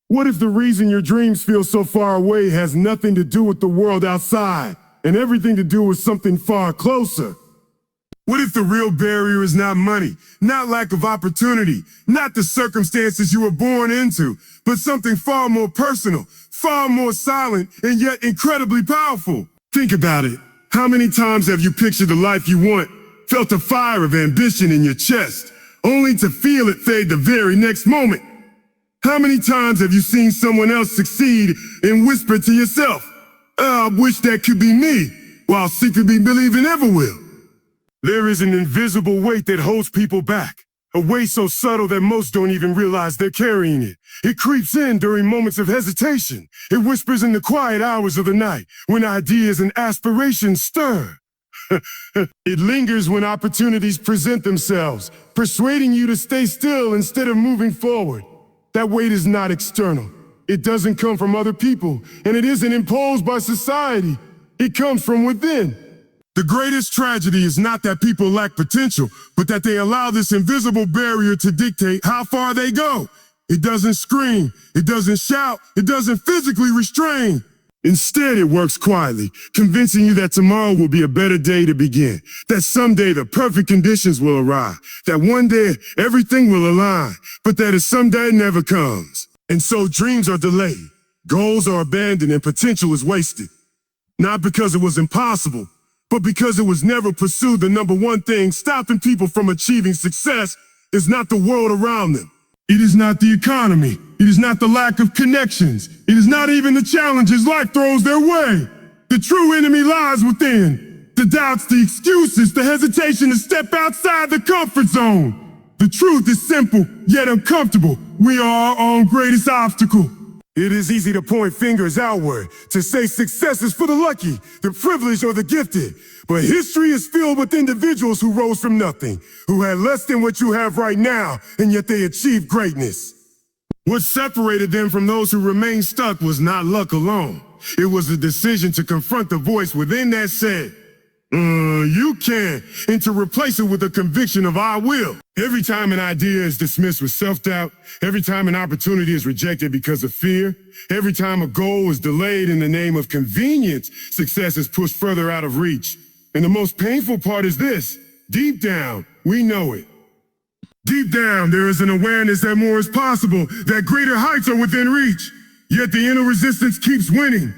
What if the reason your dreams feel so far away has nothing to do with the world outside and everything to do with something far closer? What if the real barrier is not money, not lack of opportunity, not the circumstances you were born into, but something far more personal, far more silent, and yet incredibly powerful? Think about it. How many times have you pictured the life you want, felt a fire of ambition in your chest, only to feel it fade the very next moment? How many times have you seen someone else succeed and whispered to yourself, I wish that could be me, while secretly believing never will? There is an invisible weight that holds people back, a weight so subtle that most don't even realize they're carrying it. It creeps in during moments of hesitation. It whispers in the quiet hours of the night when ideas and aspirations stir. It lingers when opportunities present themselves, persuading you to stay still instead of moving forward. That weight is not external. It doesn't come from other people, and it isn't imposed by society. It comes from within. The greatest tragedy is not that people lack potential, but that they allow this invisible barrier to dictate how far they go. It doesn't scream, it doesn't shout, it doesn't physically restrain. Instead, it works quietly, convincing you that tomorrow will be a better day to begin, that someday the perfect conditions will arrive, that one day everything will align, but that it someday never comes. And so dreams are delayed, goals are abandoned, and potential is wasted. Not because it was impossible, but because it was never pursued. The number one thing stopping people from achieving success is not the world around them. It is not the economy. It is not the lack of connections. It is not even the challenges life throws their way. The true enemy lies within. The doubts, the excuses, the hesitation to step outside the comfort zone. The truth is simple, yet uncomfortable. We are our own greatest obstacle. It is easy to point fingers outward, to say success is for the lucky, the privileged, or the gifted. But history is filled with individuals who rose from nothing, who had less than what you have right now, and yet they achieved greatness. What separated them from those who remained stuck was not luck alone. It was a decision to confront the voice within that said, you can, and to replace it with a conviction of I will. Every time an idea is dismissed with self-doubt, every time an opportunity is rejected because of fear, every time a goal is delayed in the name of convenience, success is pushed further out of reach. And the most painful part is this: deep down, we know it. Deep down, there is an awareness that more is possible, that greater heights are within reach. Yet the inner resistance keeps winning.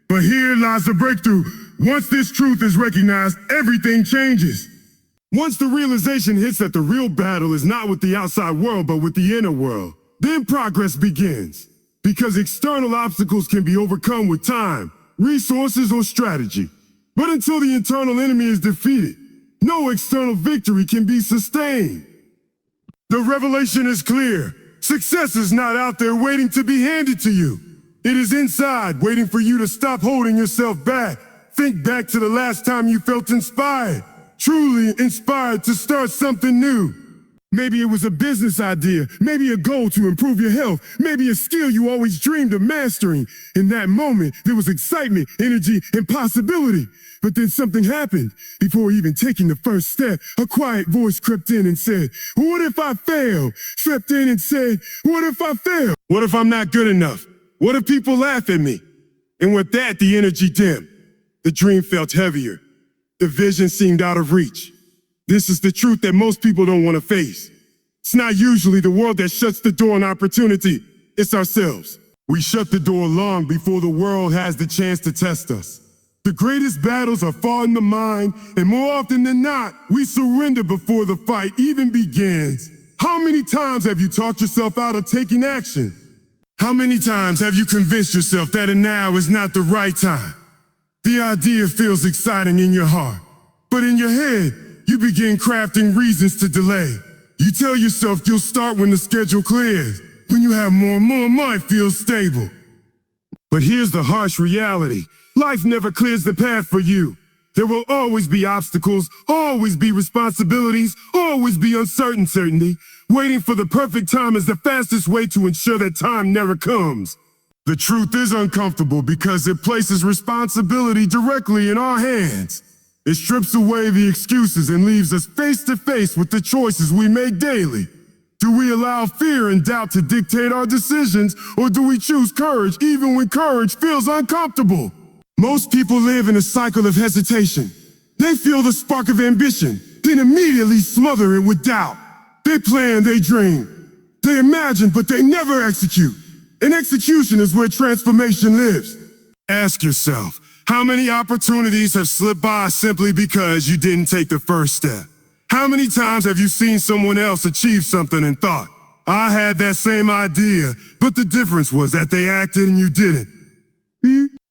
But here lies the breakthrough. Once this truth is recognized, everything changes. Once the realization hits that the real battle is not with the outside world, but with the inner world, then progress begins. Because external obstacles can be overcome with time, resources, or strategy. But until the internal enemy is defeated, no external victory can be sustained. The revelation is clear. Success is not out there waiting to be handed to you. It is inside, waiting for you to stop holding yourself back. Think back to the last time you felt inspired, truly inspired to start something new. Maybe it was a business idea, maybe a goal to improve your health, maybe a skill you always dreamed of mastering. In that moment, there was excitement, energy, and possibility. But then something happened. Before even taking the first step, a quiet voice crept in and said, what if I fail? Crept in and said, what if I fail? What if I'm not good enough? What if people laugh at me? And with that, the energy dimmed. The dream felt heavier. The vision seemed out of reach. This is the truth that most people don't want to face. It's not usually the world that shuts the door on opportunity. It's ourselves. We shut the door long before the world has the chance to test us. The greatest battles are fought in the mind, and more often than not, we surrender before the fight even begins. How many times have you talked yourself out of taking action? How many times have you convinced yourself that now is not the right time? The idea feels exciting in your heart, but in your head, you begin crafting reasons to delay. You tell yourself you'll start when the schedule clears, when you have more money feels stable. But here's the harsh reality. Life never clears the path for you. There will always be obstacles, always be responsibilities, always be uncertainty. Waiting for the perfect time is the fastest way to ensure that time never comes. The truth is uncomfortable because it places responsibility directly in our hands. It strips away the excuses and leaves us face to face with the choices we make daily. Do we allow fear and doubt to dictate our decisions, or do we choose courage even when courage feels uncomfortable? Most people live in a cycle of hesitation. They feel the spark of ambition, then immediately smother it with doubt. They plan, they dream, they imagine, but they never execute. And execution is where transformation lives. Ask yourself, how many opportunities have slipped by simply because you didn't take the first step? How many times have you seen someone else achieve something and thought, I had that same idea, but the difference was that they acted and you didn't?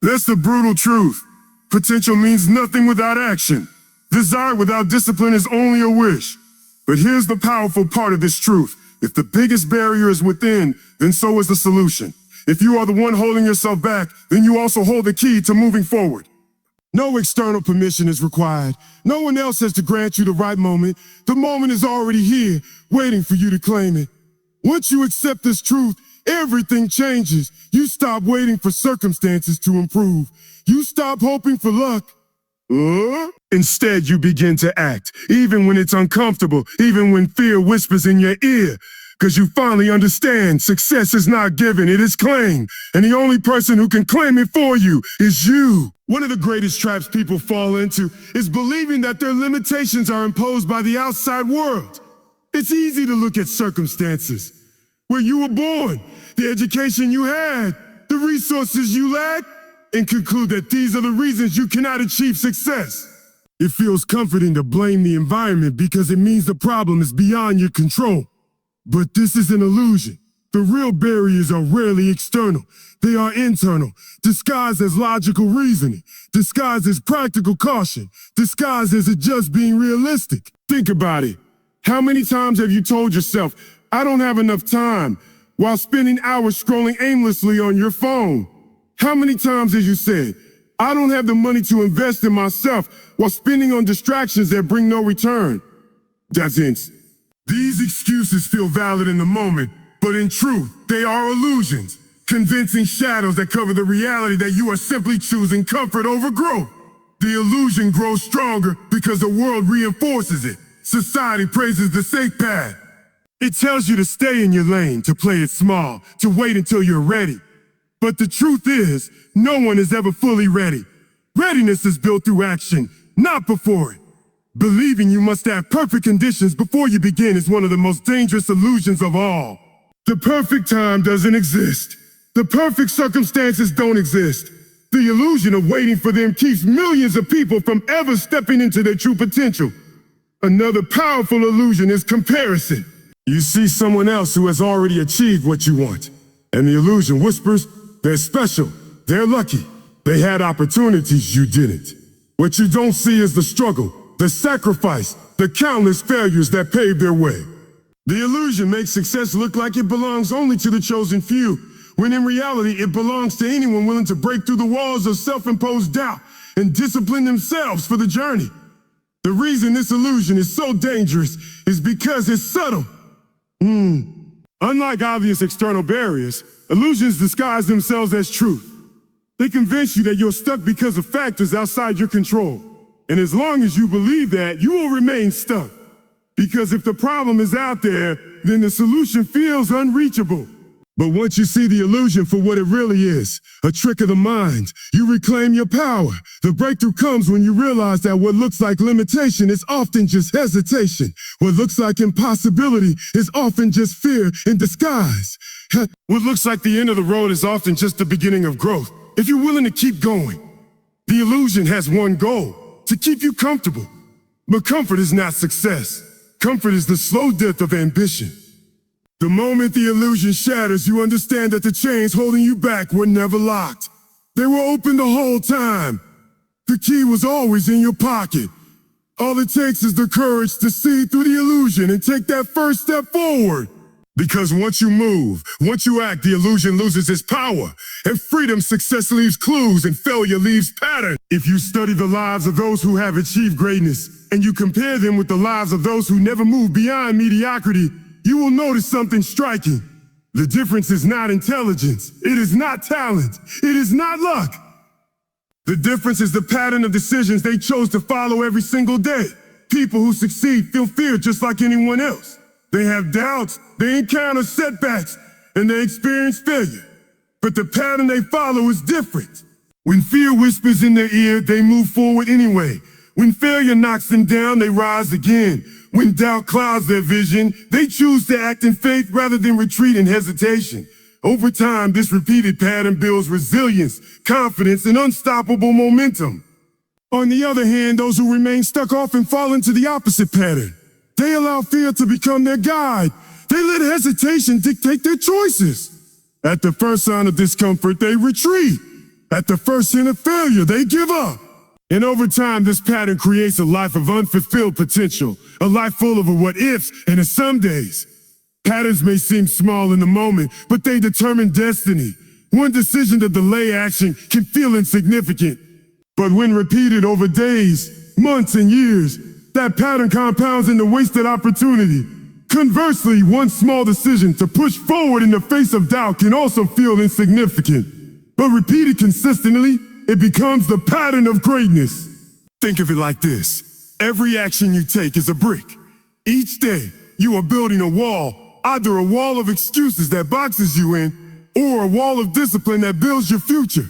That's the brutal truth. Potential means nothing without action. Desire without discipline is only a wish. But here's the powerful part of this truth. If the biggest barrier is within, then so is the solution. If you are the one holding yourself back, then you also hold the key to moving forward. No external permission is required. No one else has to grant you the right moment. The moment is already here, waiting for you to claim it. Once you accept this truth, everything changes. You stop waiting for circumstances to improve. You stop hoping for luck. Instead, you begin to act, even when it's uncomfortable, even when fear whispers in your ear. Because you finally understand success is not given, it is claimed. And the only person who can claim it for you is you. One of the greatest traps people fall into is believing that their limitations are imposed by the outside world. It's easy to look at circumstances, where you were born, the education you had, the resources you lack, and conclude that these are the reasons you cannot achieve success. It feels comforting to blame the environment because it means the problem is beyond your control. But this is an illusion. The real barriers are rarely external. They are internal, disguised as logical reasoning, disguised as practical caution, disguised as it just being realistic. Think about it. How many times have you told yourself, I don't have enough time, while spending hours scrolling aimlessly on your phone? How many times have you said, I don't have the money to invest in myself, while spending on distractions that bring no return? Dozens. These excuses feel valid in the moment, but in truth, they are illusions, convincing shadows that cover the reality that you are simply choosing comfort over growth. The illusion grows stronger because the world reinforces it. Society praises the safe path. It tells you to stay in your lane, to play it small, to wait until you're ready. But the truth is, no one is ever fully ready. Readiness is built through action, not before it. Believing you must have perfect conditions before you begin is one of the most dangerous illusions of all. The perfect time doesn't exist. The perfect circumstances don't exist. The illusion of waiting for them keeps millions of people from ever stepping into their true potential. Another powerful illusion is comparison. You see someone else who has already achieved what you want, and the illusion whispers, they're special, they're lucky, they had opportunities you didn't. What you don't see is the struggle, the sacrifice, the countless failures that paved their way. The illusion makes success look like it belongs only to the chosen few, when in reality it belongs to anyone willing to break through the walls of self-imposed doubt and discipline themselves for the journey. The reason this illusion is so dangerous is because it's subtle. Unlike obvious external barriers, illusions disguise themselves as truth. They convince you that you're stuck because of factors outside your control. And as long as you believe that, you will remain stuck. Because if the problem is out there, then the solution feels unreachable. But once you see the illusion for what it really is, a trick of the mind, you reclaim your power. The breakthrough comes when you realize that what looks like limitation is often just hesitation. What looks like impossibility is often just fear in disguise. What looks like the end of the road is often just the beginning of growth. If you're willing to keep going, the illusion has one goal, to keep you comfortable. But comfort is not success. Comfort is the slow death of ambition. The moment the illusion shatters, you understand that the chains holding you back were never locked. They were open the whole time. The key was always in your pocket. All it takes is the courage to see through the illusion and take that first step forward. Because once you move, once you act, the illusion loses its power. And freedom, success leaves clues and failure leaves patterns. If you study the lives of those who have achieved greatness, and you compare them with the lives of those who never moved beyond mediocrity, you will notice something striking. The difference is not intelligence. It is not talent. It is not luck. The difference is the pattern of decisions they chose to follow every single day. People who succeed feel fear just like anyone else. They have doubts, they encounter setbacks, and they experience failure. But the pattern they follow is different. When fear whispers in their ear, they move forward anyway. When failure knocks them down, they rise again. When doubt clouds their vision, they choose to act in faith rather than retreat in hesitation. Over time, this repeated pattern builds resilience, confidence, and unstoppable momentum. On the other hand, those who remain stuck often fall into the opposite pattern. They allow fear to become their guide. They let hesitation dictate their choices. At the first sign of discomfort, they retreat. At the first hint of failure, they give up. And over time, this pattern creates a life of unfulfilled potential, a life full of what-ifs and a some-days. Patterns may seem small in the moment, but they determine destiny. One decision to delay action can feel insignificant. But when repeated over days, months, and years, that pattern compounds into wasted opportunity. Conversely, one small decision to push forward in the face of doubt can also feel insignificant. But repeated consistently, it becomes the pattern of greatness. Think of it like this. Every action you take is a brick. Each day, you are building a wall, either a wall of excuses that boxes you in, or a wall of discipline that builds your future.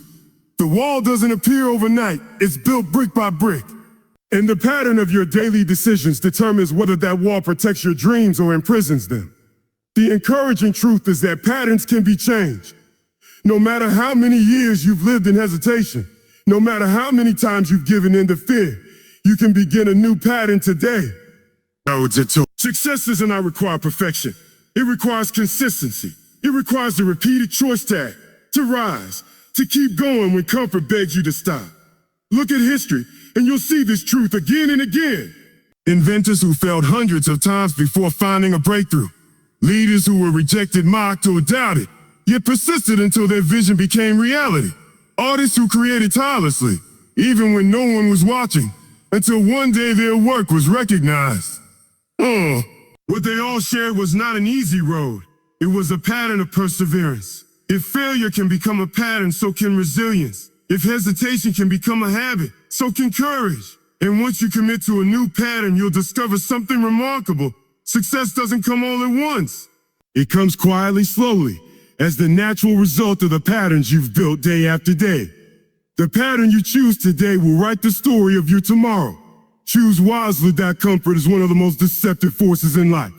The wall doesn't appear overnight, it's built brick by brick. And the pattern of your daily decisions determines whether that wall protects your dreams or imprisons them. The encouraging truth is that patterns can be changed. No matter how many years you've lived in hesitation, no matter how many times you've given in to fear, you can begin a new pattern today. Success does not require perfection. It requires consistency. It requires the repeated choice tag, to rise, to keep going when comfort begs you to stop. Look at history, and you'll see this truth again and again. Inventors who failed hundreds of times before finding a breakthrough. Leaders who were rejected, mocked, or doubted, yet persisted until their vision became reality. Artists who created tirelessly, even when no one was watching, until one day their work was recognized. What they all shared was not an easy road. It was a pattern of perseverance. If failure can become a pattern, so can resilience. If hesitation can become a habit, so can courage. And once you commit to a new pattern, you'll discover something remarkable. Success doesn't come all at once. It comes quietly, slowly, as the natural result of the patterns you've built day after day. The pattern you choose today will write the story of your tomorrow. Choose wisely. That comfort is one of the most deceptive forces in life.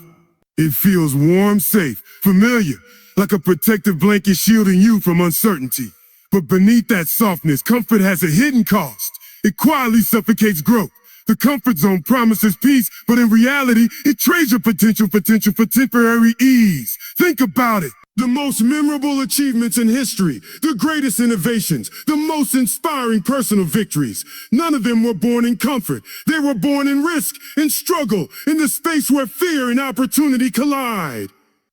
It feels warm, safe, familiar, like a protective blanket shielding you from uncertainty. But beneath that softness, comfort has a hidden cost. It quietly suffocates growth. The comfort zone promises peace, but in reality, it trades your potential for temporary ease. Think about it. The most memorable achievements in history, the greatest innovations, the most inspiring personal victories, none of them were born in comfort. They were born in risk, in struggle, in the space where fear and opportunity collide.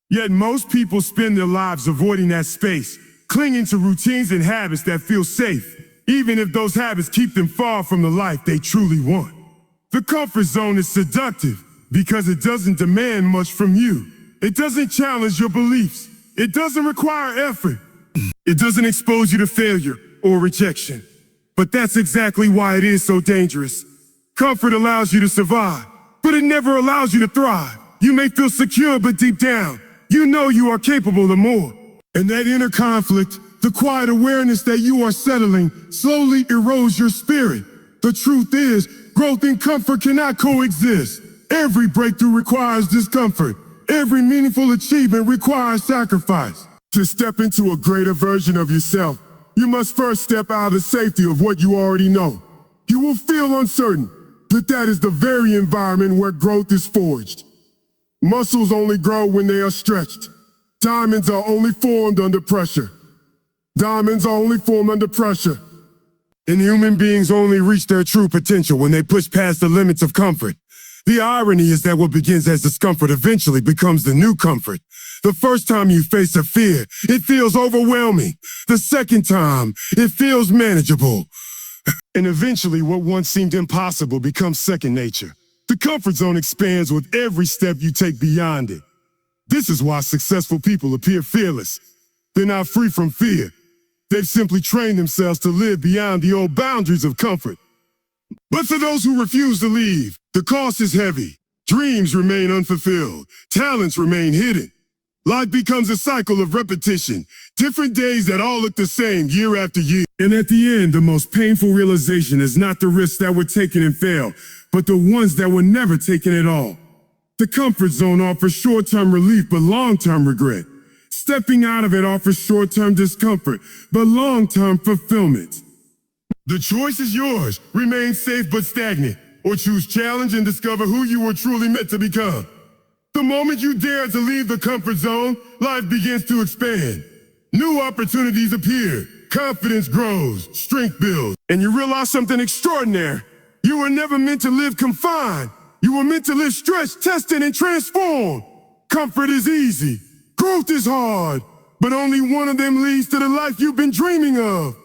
Yet most people spend their lives avoiding that space, clinging to routines and habits that feel safe, even if those habits keep them far from the life they truly want. The comfort zone is seductive because it doesn't demand much from you. It doesn't challenge your beliefs. It doesn't require effort. It doesn't expose you to failure or rejection. But that's exactly why it is so dangerous. Comfort allows you to survive, but it never allows you to thrive. You may feel secure, but deep down, you know you are capable of more. And that inner conflict, the quiet awareness that you are settling, slowly erodes your spirit. The truth is, growth and comfort cannot coexist. Every breakthrough requires discomfort. Every meaningful achievement requires sacrifice. To step into a greater version of yourself, you must first step out of the safety of what you already know. You will feel uncertain, but that is the very environment where growth is forged. Muscles only grow when they are stretched. Diamonds are only formed under pressure. Diamonds are only formed under pressure. And human beings only reach their true potential when they push past the limits of comfort. The irony is that what begins as discomfort eventually becomes the new comfort. The first time you face a fear, it feels overwhelming. The second time, it feels manageable. And eventually, what once seemed impossible becomes second nature. The comfort zone expands with every step you take beyond it. This is why successful people appear fearless. They're not free from fear. They've simply trained themselves to live beyond the old boundaries of comfort. But for those who refuse to leave, the cost is heavy. Dreams remain unfulfilled. Talents remain hidden. Life becomes a cycle of repetition, different days that all look the same year after year. And at the end, the most painful realization is not the risks that were taken and failed, but the ones that were never taken at all. The comfort zone offers short-term relief, but long-term regret. Stepping out of it offers short-term discomfort, but long-term fulfillment. The choice is yours. Remain safe but stagnant, or choose challenge and discover who you were truly meant to become. The moment you dare to leave the comfort zone, life begins to expand. New opportunities appear, confidence grows, strength builds, and you realize something extraordinary. You were never meant to live confined. You were meant to live stretched, tested, and transformed. Comfort is easy. Growth is hard. But only one of them leads to the life you've been dreaming of.